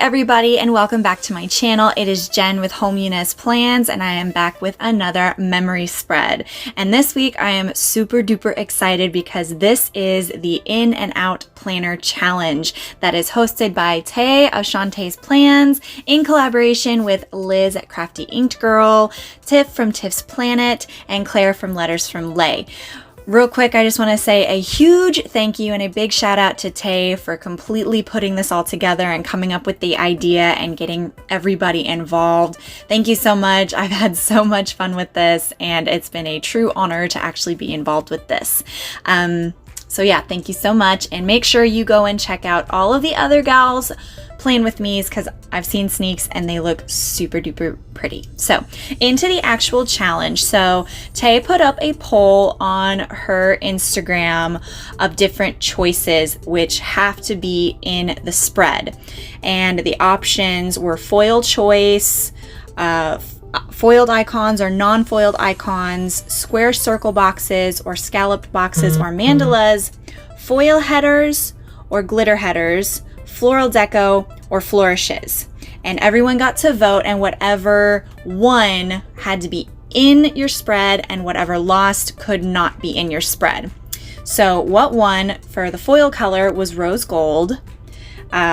everybody, and welcome back to my channel. It is Jen with InNoutplannerchallenge, and I am back with another memory spread. And this week I am super duper excited because this is the In and Out Planner Challenge that is hosted by Tay of Shawnteplans in collaboration with Liz at Crafty Inked Girl, Tiff from Tiffsplanit, and Claire from Lettersfromlei. Real quick, I just want to say a huge thank you and a big shout out to Tay for completely putting this all together and coming up with the idea and getting everybody involved. Thank you so much. I've had so much fun with this, and it's been a true honor to actually be involved with this. So yeah, thank you so much, and make sure you go and check out all of the other gals playing with me's because I've seen sneaks and they look super duper pretty. So into the actual challenge. So Tay put up a poll on her Instagram of different choices which have to be in the spread, and the options were foil choice, foiled icons or non-foiled icons, square circle boxes or scalloped boxes or mandalas, foil headers or glitter headers, floral deco, or flourishes. And everyone got to vote, and whatever won had to be in your spread, and whatever lost could not be in your spread. So what won for the foil color was rose gold.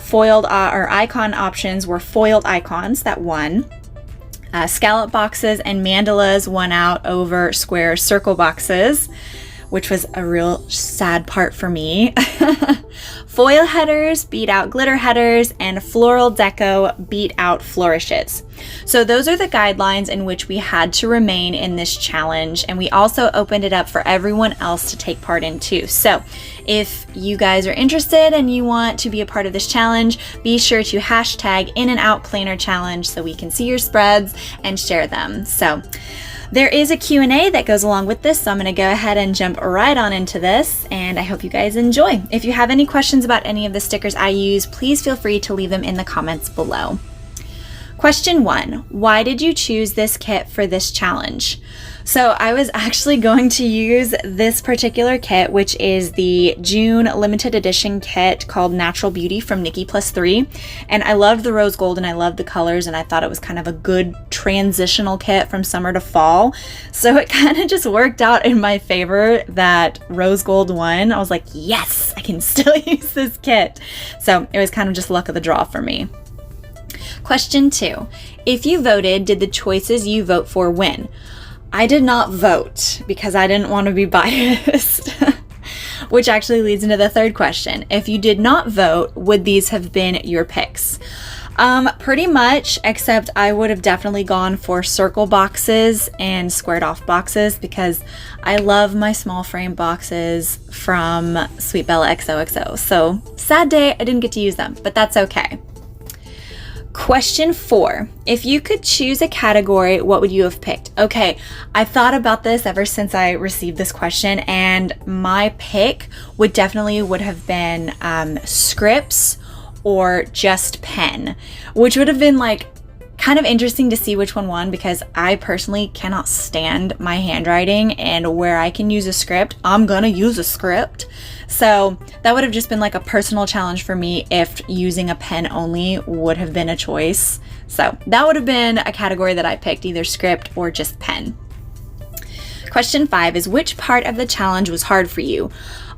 Foiled or icon options were foiled icons that won. Scallop boxes and mandalas won out over square circle boxes, which was a real sad part for me. Foil headers beat out glitter headers, and floral deco beat out flourishes. So those are the guidelines in which we had to remain in this challenge, and we also opened it up for everyone else to take part in too. So if you guys are interested and you want to be a part of this challenge, be sure to hashtag InNoutplannerchallenge so we can see your spreads and share them. So there is a Q&A that goes along with this, so I'm going to go ahead and jump right on into this, and I hope you guys enjoy. If you have any questions about any of the stickers I use, please feel free to leave them in the comments below. Question 1, why did you choose this kit for this challenge? So I was actually going to use this particular kit, which is the June limited edition kit called Natural Beauty from Nikkiplusthree. And I loved the rose gold and I loved the colors, and I thought it was kind of a good transitional kit from summer to fall. So it kind of just worked out in my favor that rose gold won. I was like, yes, I can still use this kit. So it was kind of just luck of the draw for me. Question 2, if you voted, did the choices you vote for win? I did not vote because I didn't want to be biased, which actually leads into the third question. If you did not vote, would these have been your picks? Pretty much, except I would have definitely gone for circle boxes and squared off boxes because I love my small frame boxes from Sweet Bella XOXO. So sad day, I didn't get to use them, but that's okay. Question 4, if you could choose a category, what would you have picked? Okay, I've thought about this ever since I received this question, and my pick would have been scripts or just pen, which would have been like kind of interesting to see which one won, because I personally cannot stand my handwriting, and where I can use a script, I'm gonna use a script. So that would have just been like a personal challenge for me if using a pen only would have been a choice. So that would have been a category that I picked, either script or just pen. Question 5 is, which part of the challenge was hard for you?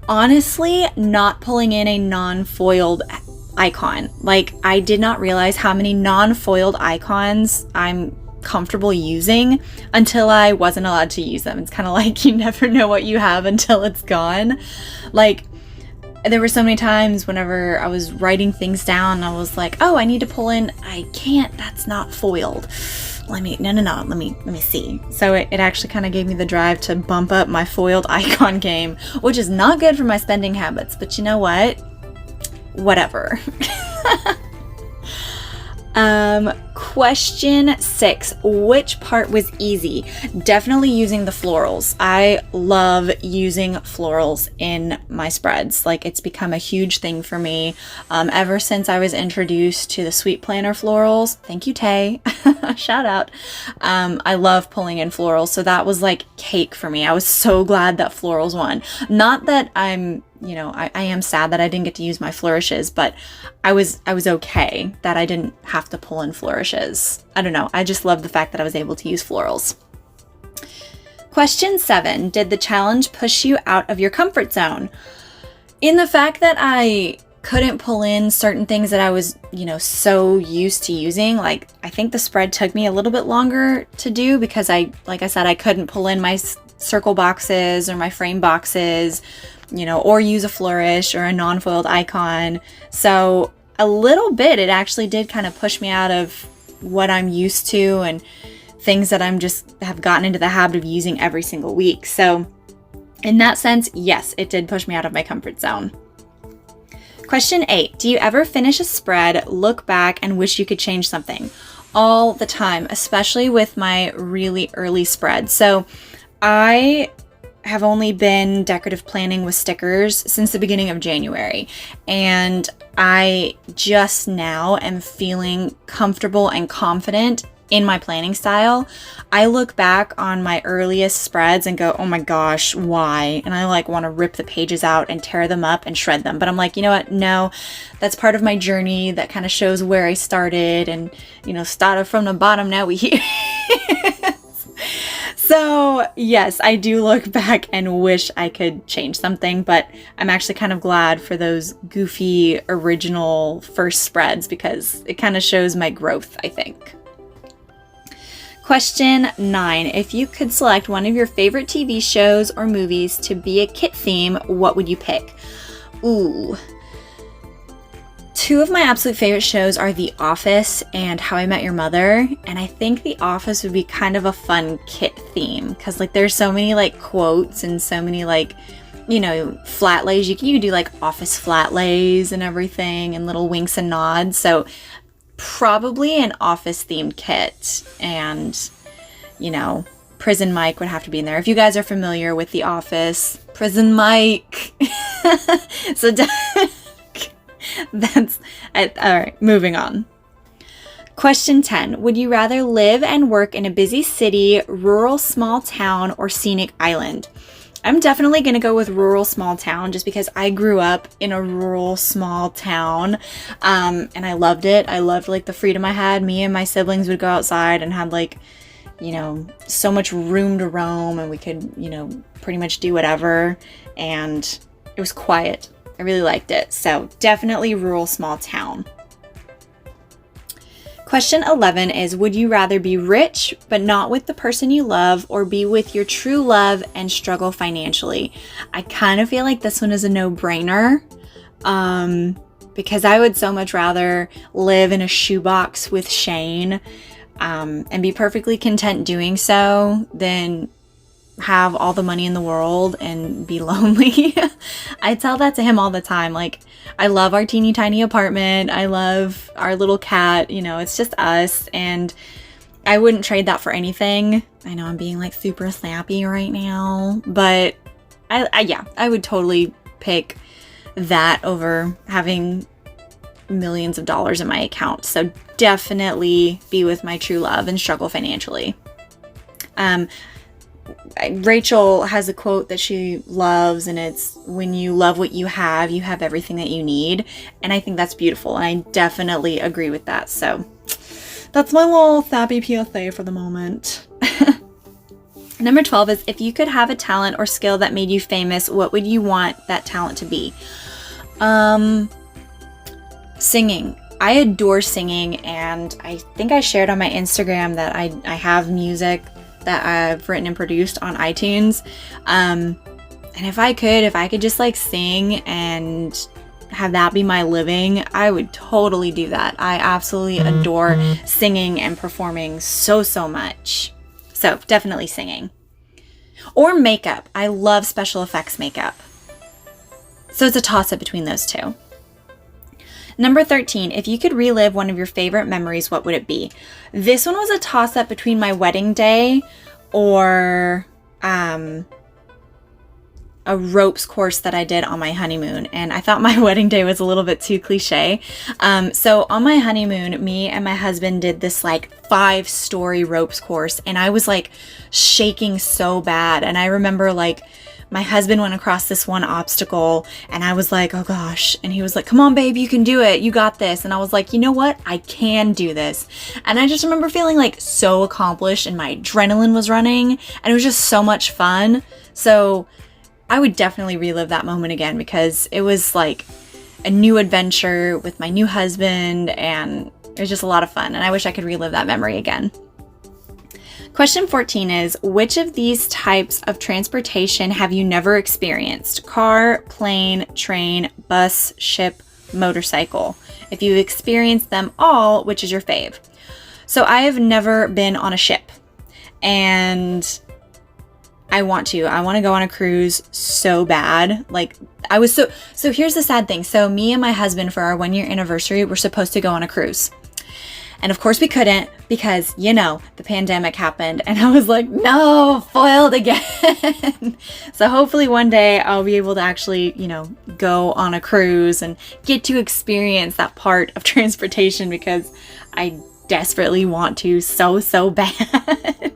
Honestly, not pulling in a non-foiled icon. Like, I did not realize how many non-foiled icons I'm comfortable using until I wasn't allowed to use them. It's kind of like you never know what you have until it's gone. Like, there were so many times whenever I was writing things down, I was like, oh, I need to pull in, I can't, that's not foiled. Let me see. So it actually kind of gave me the drive to bump up my foiled icon game, which is not good for my spending habits, but you know what? Whatever. Question 6, which part was easy? Definitely using the florals. I love using florals in my spreads. Like, it's become a huge thing for me ever since I was introduced to the Sweet Planner florals. Thank you, Tay. Shout out. I love pulling in florals, so that was like cake for me. I was so glad that florals won. Not that I'm you know, I am sad that I didn't get to use my flourishes, but I was okay that I didn't have to pull in flourishes. I don't know. I just love the fact that I was able to use florals. Question 7, did the challenge push you out of your comfort zone? In the fact that I couldn't pull in certain things that I was, you know, so used to using. Like, I think the spread took me a little bit longer to do because like I said, I couldn't pull in my circle boxes or my frame boxes, you know, or use a flourish or a non-foiled icon. So a little bit, it actually did kind of push me out of what I'm used to and things that I'm just have gotten into the habit of using every single week. So in that sense, yes, it did push me out of my comfort zone. Question 8, do you ever finish a spread, look back, and wish you could change something? All the time, especially with my really early spreads. So I have only been decorative planning with stickers since the beginning of January, and I just now am feeling comfortable and confident in my planning style. I look back on my earliest spreads and go, oh my gosh, why? And I like want to rip the pages out and tear them up and shred them. But I'm like, you know what? No, that's part of my journey. That kind of shows where I started and, you know, started from the bottom. Now we here. So yes, I do look back and wish I could change something, but I'm actually kind of glad for those goofy original first spreads because it kind of shows my growth, I think. Question 9. If you could select one of your favorite TV shows or movies to be a kit theme, what would you pick? Ooh. 2 of my absolute favorite shows are The Office and How I Met Your Mother. And I think The Office would be kind of a fun kit theme because like there's so many like quotes and so many like, you know, flat lays. You can do like office flat lays and everything and little winks and nods. So probably an office themed kit, and you know, Prison Mike would have to be in there. If you guys are familiar with The Office, Prison Mike. So that's it. All right, moving on. Question 10. Would you rather live and work in a busy city, rural small town, or scenic island? I'm definitely going to go with rural small town just because I grew up in a rural small town, and I loved it. I loved like the freedom I had. Me and my siblings would go outside and had like, you know, so much room to roam, and we could, you know, pretty much do whatever, and it was quiet. I really liked it. So definitely rural small town. Question 11 is, would you rather be rich but not with the person you love, or be with your true love and struggle financially? I kind of feel like this one is a no-brainer because I would so much rather live in a shoebox with Shane and be perfectly content doing so than have all the money in the world and be lonely. I tell that to him all the time. Like, I love our teeny tiny apartment. I love our little cat. You know, it's just us, and I wouldn't trade that for anything. I know I'm being like super snappy right now, but I would totally pick that over having millions of dollars in my account. So definitely be with my true love and struggle financially. Rachel has a quote that she loves, and it's, when you love what you have everything that you need. And I think that's beautiful, and I definitely agree with that. So that's my little sappy PSA for the moment. Number 12 is, if you could have a talent or skill that made you famous, what would you want that talent to be? Singing. I adore singing, and I think I shared on my Instagram that I have music that I've written and produced on iTunes. And if I could just like sing and have that be my living, I would totally do that. I absolutely adore singing and performing so much. So definitely singing. Or makeup. I love special effects makeup. So it's a toss-up between those two. Number 13, if you could relive one of your favorite memories, what would it be? This one was a toss-up between my wedding day or a ropes course that I did on my honeymoon. And I thought my wedding day was a little bit too cliche. So on my honeymoon, me and my husband did this like 5-story ropes course, and I was like shaking so bad. And I remember like my husband went across this one obstacle and I was like, oh gosh. And he was like, come on, babe, you can do it. You got this. And I was like, you know what? I can do this. And I just remember feeling like so accomplished and my adrenaline was running and it was just so much fun. So I would definitely relive that moment again because it was like a new adventure with my new husband and it was just a lot of fun. And I wish I could relive that memory again. Question 14 is, which of these types of transportation have you never experienced? Car, plane, train, bus, ship, motorcycle. If you've experienced them all, which is your fave? So I have never been on a ship and I want to go on a cruise so bad. Like I was so here's the sad thing. So me and my husband for our 1-year anniversary, we're supposed to go on a cruise. And of course we couldn't because, you know, the pandemic happened and I was like, no, foiled again. So hopefully one day I'll be able to actually, you know, go on a cruise and get to experience that part of transportation because I desperately want to so bad.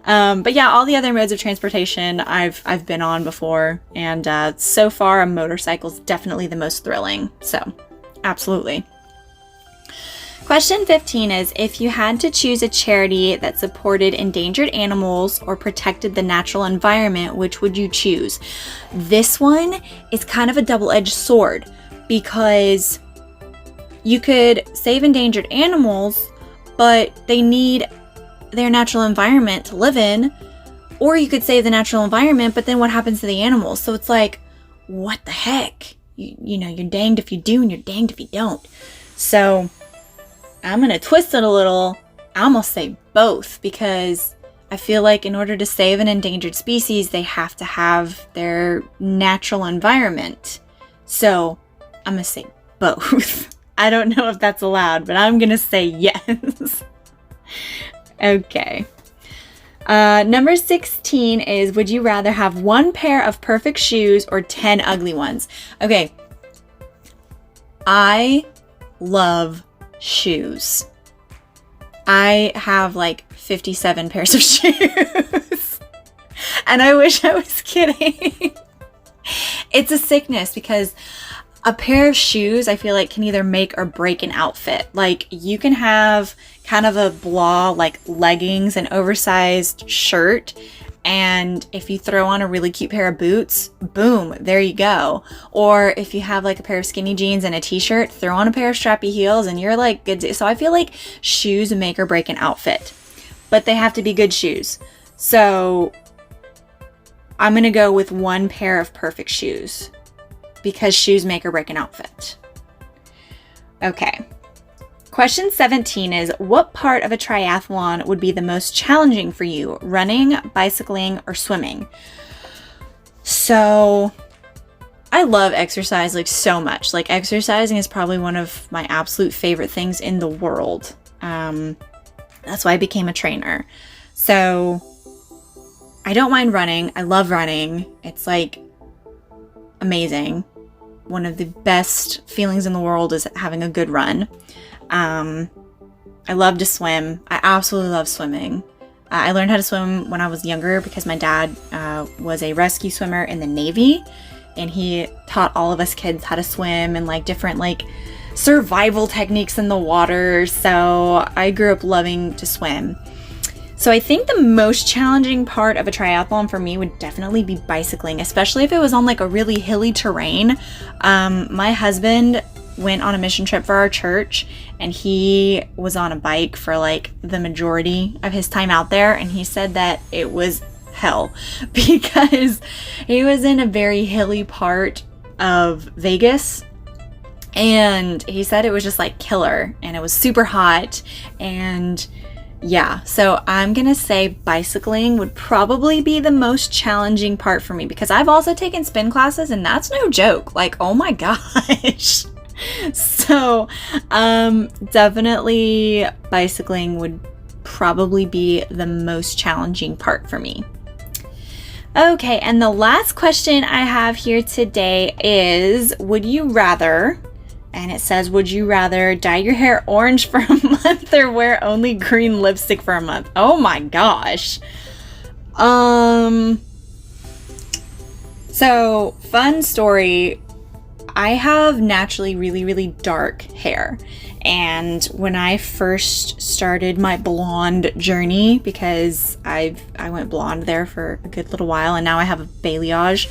But yeah, all the other modes of transportation I've been on before and so far a motorcycle is definitely the most thrilling. So absolutely. Question 15 is, if you had to choose a charity that supported endangered animals or protected the natural environment, which would you choose? This one is kind of a double-edged sword because you could save endangered animals, but they need their natural environment to live in, or you could save the natural environment, but then what happens to the animals? So it's like, what the heck? You know, you're danged if you do and you're danged if you don't. So I'm going to twist it a little. I'm going to say both because I feel like in order to save an endangered species, they have to have their natural environment. So I'm going to say both. I don't know if that's allowed, but I'm going to say yes. Okay. Number 16 is, would you rather have 1 pair of perfect shoes or 10 ugly ones? Okay. I love shoes. I have like 57 pairs of shoes. And I wish I was kidding. It's a sickness because a pair of shoes I feel like can either make or break an outfit. Like you can have kind of a blah like leggings and oversized shirt, and if you throw on a really cute pair of boots, boom, there you go. Or if you have like a pair of skinny jeans and a t-shirt, throw on a pair of strappy heels and you're like good. So I feel like shoes make or break an outfit, but they have to be good shoes. So I'm gonna go with 1 pair of perfect shoes because shoes make or break an outfit. Okay. Question 17 is, what part of a triathlon would be the most challenging for you? Running, bicycling, or swimming? So I love exercise like so much. Like exercising is probably one of my absolute favorite things in the world. That's why I became a trainer. So I don't mind running. I love running. It's like amazing. One of the best feelings in the world is having a good run. I love to swim. I absolutely love swimming. I learned how to swim when I was younger because my dad was a rescue swimmer in the Navy, and he taught all of us kids how to swim and like different like survival techniques in the water. So I grew up loving to swim. So I think the most challenging part of a triathlon for me would definitely be bicycling, especially if it was on like a really hilly terrain. My husband went on a mission trip for our church and he was on a bike for like the majority of his time out there, and he said that it was hell because he was in a very hilly part of Vegas, and he said it was just like killer and it was super hot. And yeah, so I'm gonna say bicycling would probably be the most challenging part for me because I've also taken spin classes and that's no joke. Like, oh my gosh. So definitely bicycling would probably be the most challenging part for me. Okay, and the last question I have here today is, would you rather, and it says, would you rather dye your hair orange for a month or wear only green lipstick for a month? Oh my gosh. So, fun story, I have naturally really dark hair. And when I first started my blonde journey, because I went blonde there for a good little while and now I have a balayage,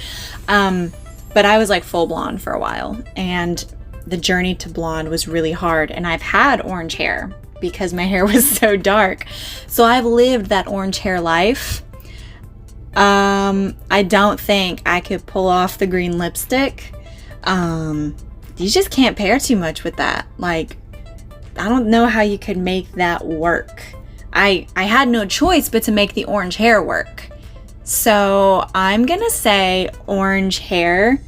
but I was like full blonde for a while, and the journey to blonde was really hard, and I've had orange hair because my hair was so dark. So I've lived that orange hair life. I don't think I could pull off the green lipstick. You just can't pair too much with that. Like, I don't know how you could make that work. I had no choice but to make the orange hair work. So I'm gonna say orange hair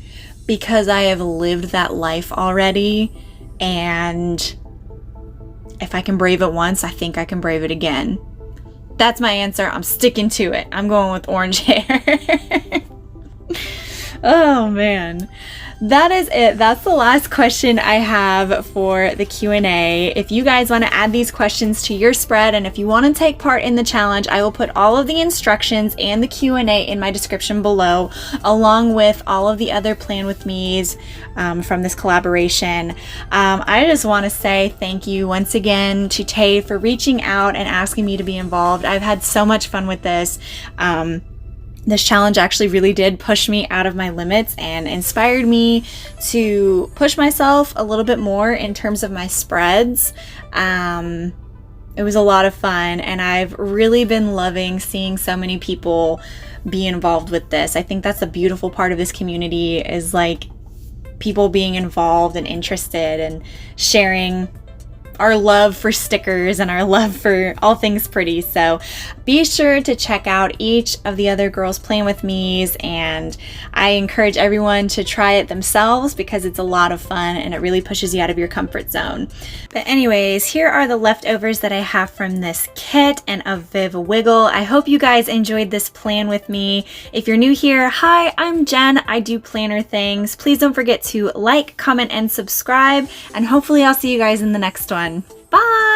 because I have lived that life already, and if I can brave it once, I think I can brave it again. That's my answer. I'm sticking to it. I'm going with orange hair. Oh man. That is it. That's the last question I have for the Q&A. If you guys want to add these questions to your spread, and if you want to take part in the challenge, I will put all of the instructions and the Q&A in my description below, along with all of the other Plan With Me's from this collaboration. I just want to say thank you once again to Tay for reaching out and asking me to be involved. I've had so much fun with this. This challenge actually really did push me out of my limits and inspired me to push myself a little bit more in terms of my spreads. It was a lot of fun, and I've really been loving seeing so many people be involved with this. I think that's a beautiful part of this community, is like people being involved and interested and sharing our love for stickers and our love for all things pretty. So be sure to check out each of the other girls Plan With Me's, and I encourage everyone to try it themselves because it's a lot of fun and it really pushes you out of your comfort zone. But anyways, here are the leftovers that I have from this kit and a Viv Wiggle. I hope you guys enjoyed this Plan With Me. If you're new here, hi, I'm Jen. I do planner things. Please don't forget to like, comment, and subscribe, and hopefully I'll see you guys in the next one. Bye!